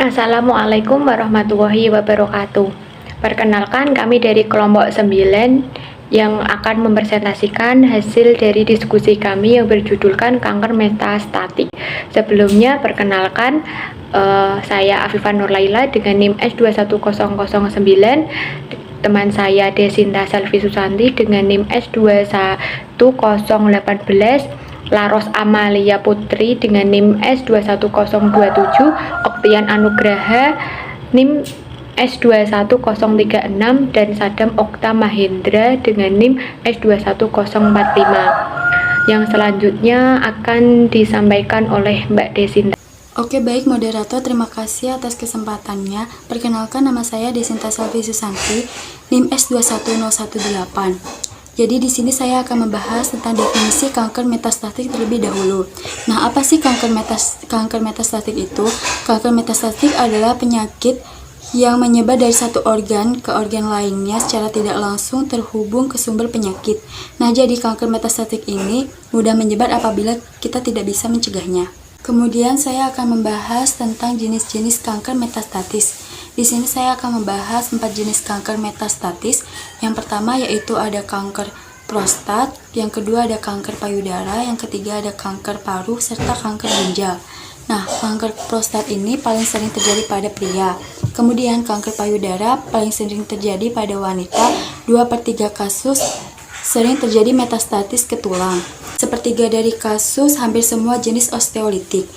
Assalamualaikum warahmatullahi wabarakatuh. Perkenalkan, kami dari kelompok 9 yang akan mempresentasikan hasil dari diskusi kami yang berjudulkan kanker metastatik. Sebelumnya, perkenalkan, saya Afifah Nurlaila dengan NIM S21009, teman saya Desinta Selvi Susanti dengan NIM S21018, Laros Amalia Putri dengan NIM S21027, Oktian Anugraha NIM S21036, dan Sadam Okta Mahendra dengan NIM S21045. Yang selanjutnya akan disampaikan oleh Mbak Desinta. Oke, baik moderator, terima kasih atas kesempatannya. Perkenalkan, nama saya Desinta Selvi Susanti, NIM S21018. Jadi di sini saya akan membahas tentang definisi kanker metastatik terlebih dahulu. Nah, apa sih kanker metastatik itu? Kanker metastatik adalah penyakit yang menyebar dari satu organ ke organ lainnya secara tidak langsung terhubung ke sumber penyakit. Nah, jadi kanker metastatik ini mudah menyebar apabila kita tidak bisa mencegahnya. Kemudian saya akan membahas tentang jenis-jenis kanker metastatis. Di sini saya akan membahas 4 jenis kanker metastatis. Yang pertama yaitu ada kanker prostat, yang kedua ada kanker payudara, yang ketiga ada kanker paru, serta kanker ginjal. Nah, kanker prostat ini paling sering terjadi pada pria. Kemudian kanker payudara paling sering terjadi pada wanita, 2/3 kasus sering terjadi metastatis ke tulang. Sepertiga dari kasus hampir semua jenis osteolitik.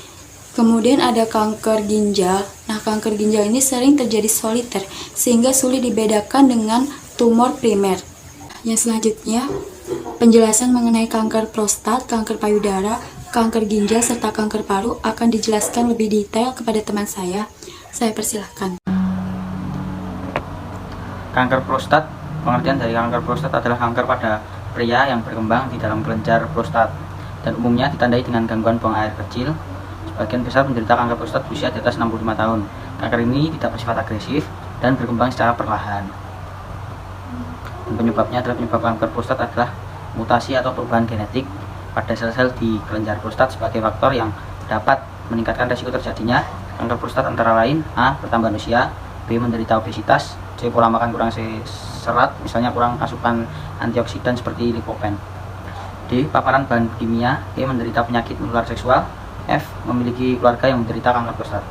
Kemudian ada kanker ginjal. Nah, kanker ginjal ini sering terjadi soliter sehingga sulit dibedakan dengan tumor primer. Yang selanjutnya, penjelasan mengenai kanker prostat, kanker payudara, kanker ginjal, serta kanker paru akan dijelaskan lebih detail kepada teman saya. Saya persilahkan. Kanker prostat, pengertian dari kanker prostat adalah kanker pada pria yang berkembang di dalam kelenjar prostat dan umumnya ditandai dengan gangguan buang air kecil. Sebagian besar penderita kanker prostat berusia di atas 65 tahun. Kanker ini tidak bersifat agresif dan berkembang secara perlahan. Dan penyebabnya adalah penyebab kanker prostat adalah mutasi atau perubahan genetik pada sel-sel di kelenjar prostat sebagai faktor yang dapat meningkatkan risiko terjadinya kanker prostat, antara lain: A. Pertambahan usia, B. Menderita obesitas, C. Pola makan kurang serat, misalnya kurang asupan antioksidan seperti likopen, D. Paparan bahan kimia, E. Menderita penyakit menular seksual, F. Memiliki keluarga yang menderita kanker prostat.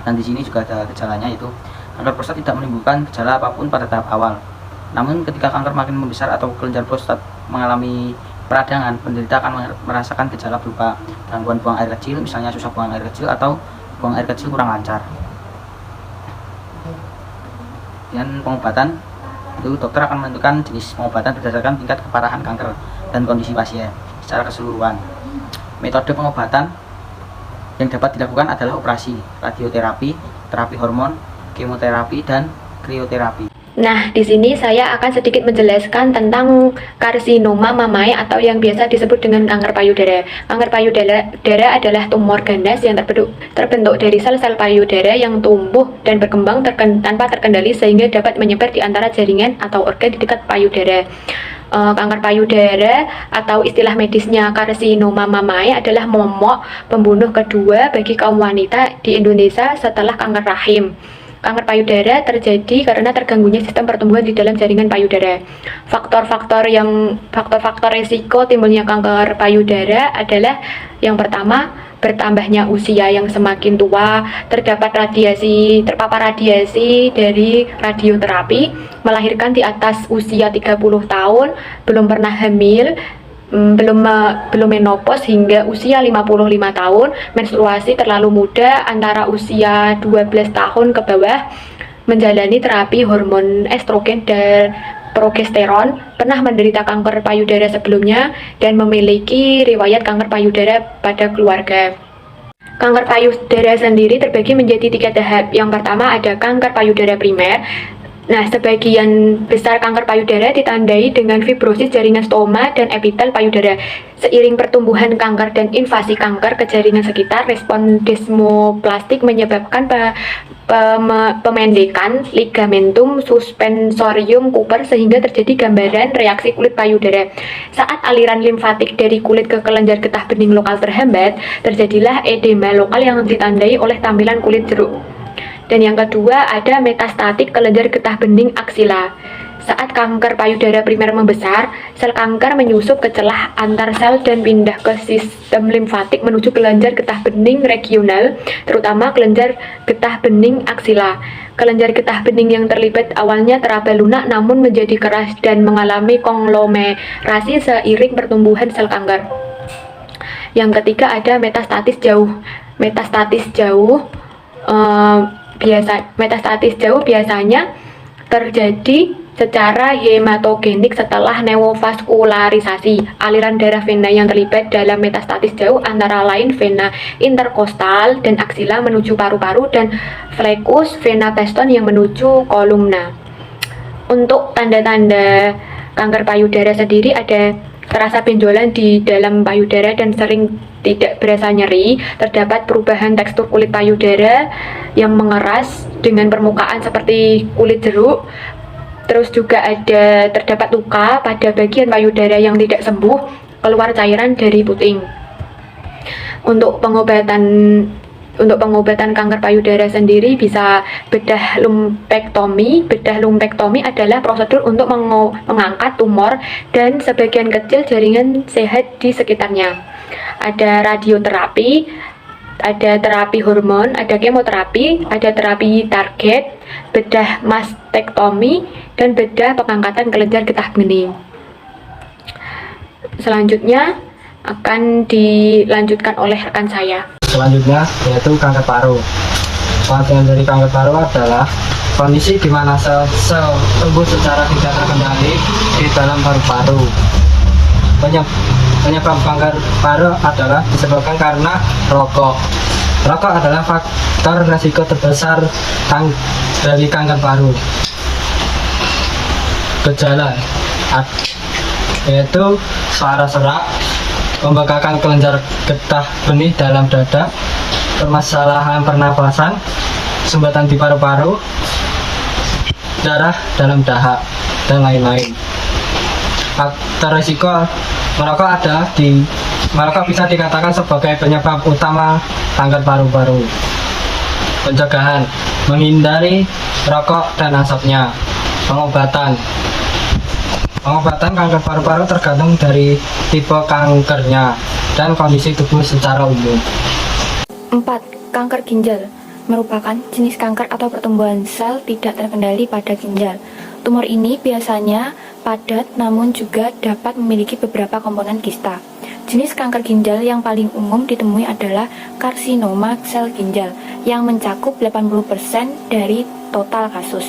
Dan di sini juga ada gejalanya, yaitu kanker prostat tidak menimbulkan gejala apapun pada tahap awal. Namun ketika kanker makin membesar atau kelenjar prostat mengalami peradangan, penderita akan merasakan gejala berupa gangguan buang air kecil, misalnya susah buang air kecil atau buang air kecil kurang lancar. Dan pengobatan, itu dokter akan menentukan jenis pengobatan berdasarkan tingkat keparahan kanker dan kondisi pasien secara keseluruhan. Metode pengobatan yang dapat dilakukan adalah operasi, radioterapi, terapi hormon, kemoterapi, dan krioterapi. Nah, di sini saya akan sedikit menjelaskan tentang karsinoma mamae atau yang biasa disebut dengan kanker payudara. Kanker payudara adalah tumor ganas yang terbentuk dari sel-sel payudara yang tumbuh dan berkembang tanpa terkendali sehingga dapat menyebar di antara jaringan atau organ di dekat payudara. Kanker payudara atau istilah medisnya karsinoma mamae adalah momok pembunuh kedua bagi kaum wanita di Indonesia setelah kanker rahim. Kanker payudara terjadi karena terganggunya sistem pertumbuhan di dalam jaringan payudara. Faktor-faktor risiko timbulnya kanker payudara adalah: yang pertama, bertambahnya usia yang semakin tua, terpapar radiasi dari radioterapi, melahirkan di atas usia 30 tahun, belum pernah hamil, belum menopause hingga usia 55 tahun, menstruasi terlalu muda antara usia 12 tahun ke bawah, menjalani terapi hormon estrogen dan progesteron, pernah menderita kanker payudara sebelumnya, dan memiliki riwayat kanker payudara pada keluarga. Kanker payudara sendiri terbagi menjadi 3 tahap. Yang pertama ada kanker payudara primer. Nah, sebagian besar kanker payudara ditandai dengan fibrosis jaringan stoma dan epitel payudara. Seiring pertumbuhan kanker dan invasi kanker ke jaringan sekitar, respon desmoplastik menyebabkan pemendekan ligamentum suspensorium Cooper sehingga terjadi gambaran reaksi kulit payudara. Saat aliran limfatik dari kulit ke kelenjar getah bening lokal terhambat, terjadilah edema lokal yang ditandai oleh tampilan kulit jeruk. Dan yang kedua ada metastatik kelenjar getah bening aksila. Saat kanker payudara primer membesar, sel kanker menyusup ke celah antar sel dan pindah ke sistem limfatik menuju kelenjar getah bening regional, terutama kelenjar getah bening aksila. Kelenjar getah bening yang terlibat awalnya teraba lunak namun menjadi keras dan mengalami konglomerasi seiring pertumbuhan sel kanker. Yang ketiga ada metastatis jauh. Metastatis jauh biasanya terjadi secara hematogenik setelah neovaskularisasi. Aliran darah vena yang terlibat dalam metastatis jauh antara lain vena interkostal dan aksila menuju paru-paru dan flekus vena peston yang menuju kolumna. Untuk tanda-tanda kanker payudara sendiri ada terasa benjolan di dalam payudara dan sering tidak berasa nyeri, terdapat perubahan tekstur kulit payudara yang mengeras dengan permukaan seperti kulit jeruk. Terus juga terdapat luka pada bagian payudara yang tidak sembuh, keluar cairan dari puting. Untuk pengobatan kanker payudara sendiri bisa bedah lumpektomi. Bedah lumpektomi adalah prosedur untuk mengangkat tumor dan sebagian kecil jaringan sehat di sekitarnya. Ada radioterapi, ada terapi hormon, ada kemoterapi, ada terapi target, bedah mastektomi, dan bedah pengangkatan kelenjar getah bening. Selanjutnya akan dilanjutkan oleh rekan saya. Selanjutnya yaitu kanker paru. Pengertian dari kanker paru adalah kondisi di mana sel tumbuh secara tidak terkendali di dalam paru-paru. Penyebab kanker paru adalah disebabkan karena rokok. Rokok adalah faktor resiko terbesar dari kanker paru. Gejala yaitu suara serak, pembengkakan kelenjar getah benih dalam dada, permasalahan pernapasan, sumbatan di paru-paru, darah dalam dahak, dan lain-lain. Faktor risiko merokok bisa dikatakan sebagai penyebab utama kanker paru-paru. Pencegahan: menghindari rokok dan asapnya. Pengobatan kanker paru-paru tergantung dari tipe kankernya dan kondisi tubuh secara umum. 4. Kanker ginjal merupakan jenis kanker atau pertumbuhan sel tidak terkendali pada ginjal. Tumor ini biasanya padat namun juga dapat memiliki beberapa komponen kista. Jenis kanker ginjal yang paling umum ditemui adalah karsinoma sel ginjal yang mencakup 80% dari total kasus.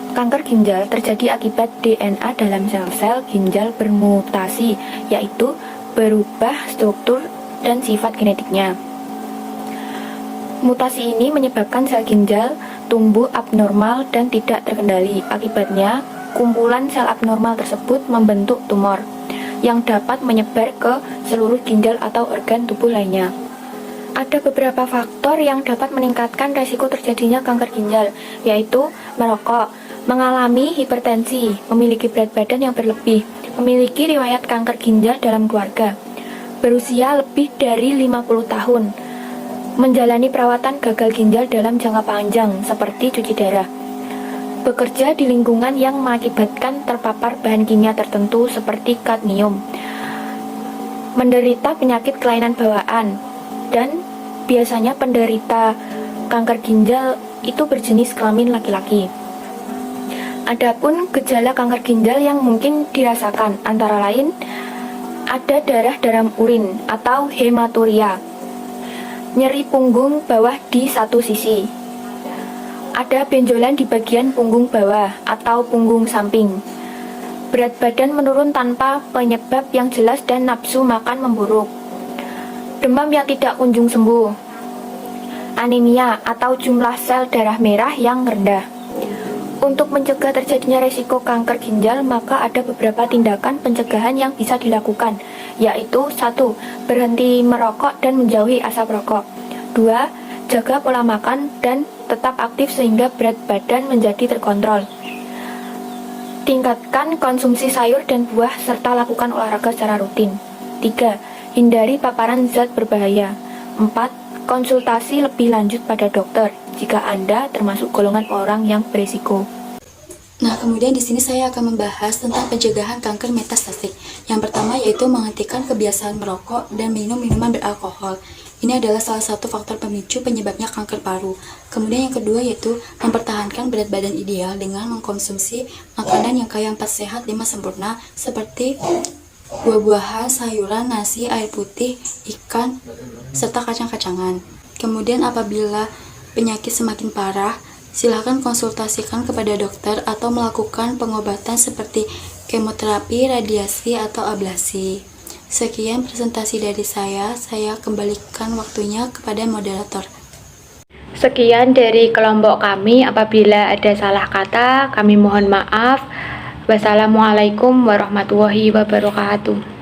Kanker ginjal terjadi akibat DNA dalam sel-sel ginjal bermutasi, yaitu berubah struktur dan sifat genetiknya. Mutasi ini menyebabkan sel ginjal tumbuh abnormal dan tidak terkendali. Akibatnya, kumpulan sel abnormal tersebut membentuk tumor yang dapat menyebar ke seluruh ginjal atau organ tubuh lainnya. Ada beberapa faktor yang dapat meningkatkan resiko terjadinya kanker ginjal, yaitu merokok, mengalami hipertensi, memiliki berat badan yang berlebih, memiliki riwayat kanker ginjal dalam keluarga, berusia lebih dari 50 tahun, menjalani perawatan gagal ginjal dalam jangka panjang seperti cuci darah, bekerja di lingkungan yang mengakibatkan terpapar bahan kimia tertentu seperti kadmium, menderita penyakit kelainan bawaan, dan biasanya penderita kanker ginjal itu berjenis kelamin laki-laki. Adapun gejala kanker ginjal yang mungkin dirasakan antara lain ada darah dalam urin atau hematuria, nyeri punggung bawah di satu sisi, ada benjolan di bagian punggung bawah atau punggung samping, berat badan menurun tanpa penyebab yang jelas dan nafsu makan memburuk, demam yang tidak kunjung sembuh, anemia atau jumlah sel darah merah yang rendah. Untuk mencegah terjadinya resiko kanker ginjal, maka ada beberapa tindakan pencegahan yang bisa dilakukan, yaitu 1. Berhenti merokok dan menjauhi asap rokok. 2. Jaga pola makan dan tetap aktif sehingga berat badan menjadi terkontrol. Tingkatkan konsumsi sayur dan buah serta lakukan olahraga secara rutin. 3. Hindari paparan zat berbahaya. 4. konsultasi lebih lanjut pada dokter jika Anda termasuk golongan orang yang berisiko. Nah, kemudian di sini saya akan membahas tentang pencegahan kanker metastatik. Yang pertama yaitu menghentikan kebiasaan merokok dan minum minuman beralkohol. Ini adalah salah satu faktor pemicu penyebabnya kanker paru. Kemudian yang kedua yaitu mempertahankan berat badan ideal dengan mengkonsumsi makanan yang kaya 4 sehat 5 sempurna seperti buah-buahan, sayuran, nasi, air putih, ikan, serta kacang-kacangan. Kemudian apabila penyakit semakin parah, silakan konsultasikan kepada dokter atau melakukan pengobatan seperti kemoterapi, radiasi, atau ablasi. Sekian presentasi dari saya kembalikan waktunya kepada moderator. Sekian dari kelompok kami. Apabila ada salah kata, kami mohon maaf. Wassalamualaikum warahmatullahi wabarakatuh.